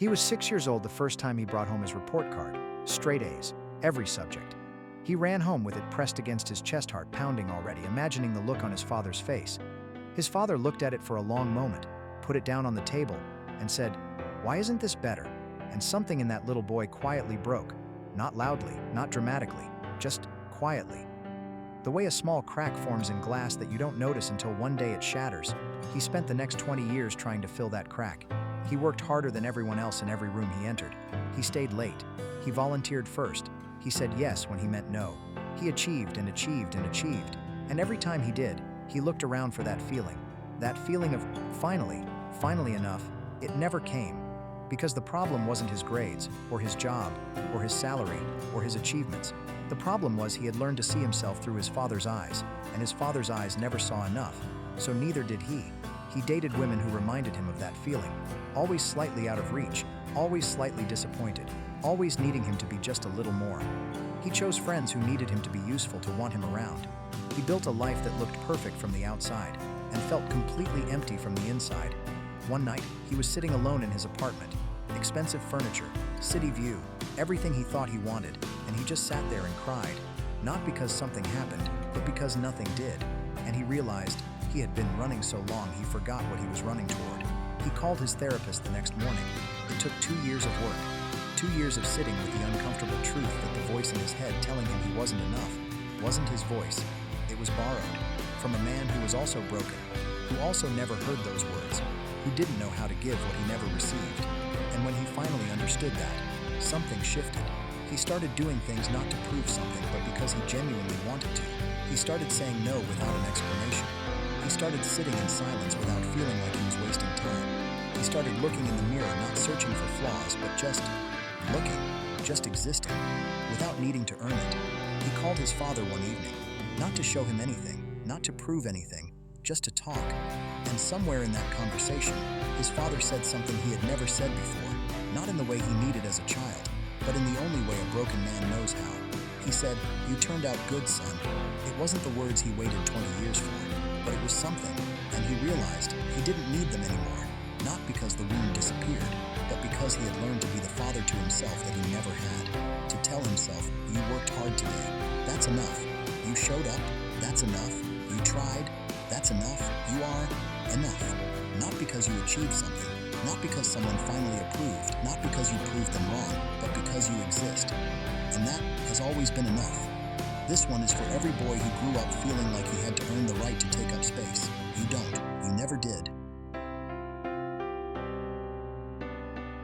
He was 6 years old the first time he brought home his report card. Straight A's, every subject. He ran home with it pressed against his chest, heart pounding already, imagining the look on his father's face. His father looked at it for a long moment, put it down on the table, and said, "Why isn't this better?" And something in that little boy quietly broke. Not loudly, not dramatically, just quietly. The way a small crack forms in glass that you don't notice until one day it shatters. He spent the next 20 years trying to fill that crack. He worked harder than everyone else in every room he entered. He stayed late. He volunteered first. He said yes when he meant no. He achieved and achieved and achieved. And every time he did, he looked around for that feeling of finally enough. It never came. Because the problem wasn't his grades, or his job, or his salary, or his achievements. The problem was he had learned to see himself through his father's eyes, and his father's eyes never saw enough, so neither did he. He dated women who reminded him of that feeling, always slightly out of reach, always slightly disappointed, always needing him to be just a little more. He chose friends who needed him to be useful, to want him around. He built a life that looked perfect from the outside, and felt completely empty from the inside. One night, he was sitting alone in his apartment. Expensive furniture, city view, everything he thought he wanted, and he just sat there and cried. Not because something happened, but because nothing did. And he realized he had been running so long he forgot what he was running toward. He called his therapist the next morning. It took 2 years of work, 2 years of sitting with the uncomfortable truth that the voice in his head telling him he wasn't enough wasn't his voice. It was borrowed from a man who was also broken, who also never heard those words, who didn't know how to give what he never received. And when he finally understood that, something shifted. He started doing things not to prove something, but because he genuinely wanted to. He started saying no without an explanation. He started sitting in silence without feeling like he was wasting time. He started looking in the mirror, not searching for flaws, but just looking, just existing, without needing to earn it. He called his father one evening, not to show him anything, not to prove anything, just to talk. And somewhere in that conversation, his father said something he had never said before, not in the way he needed as a child, but in the only way a broken man knows how. He said, "You turned out good, son." It wasn't the words he waited 20 years for, but it was something, and he realized he didn't need them anymore, not because the wound disappeared, but because he had learned to be the father to himself that he never had. To tell himself, "You worked hard today, that's enough. You showed up, that's enough. You tried, that's enough. You are enough." Not because you achieved something, not because someone finally approved, not because you proved them wrong, but because you exist. And that has always been enough. This one is for every boy who grew up feeling like he had to earn the right to take up space. You don't. You never did.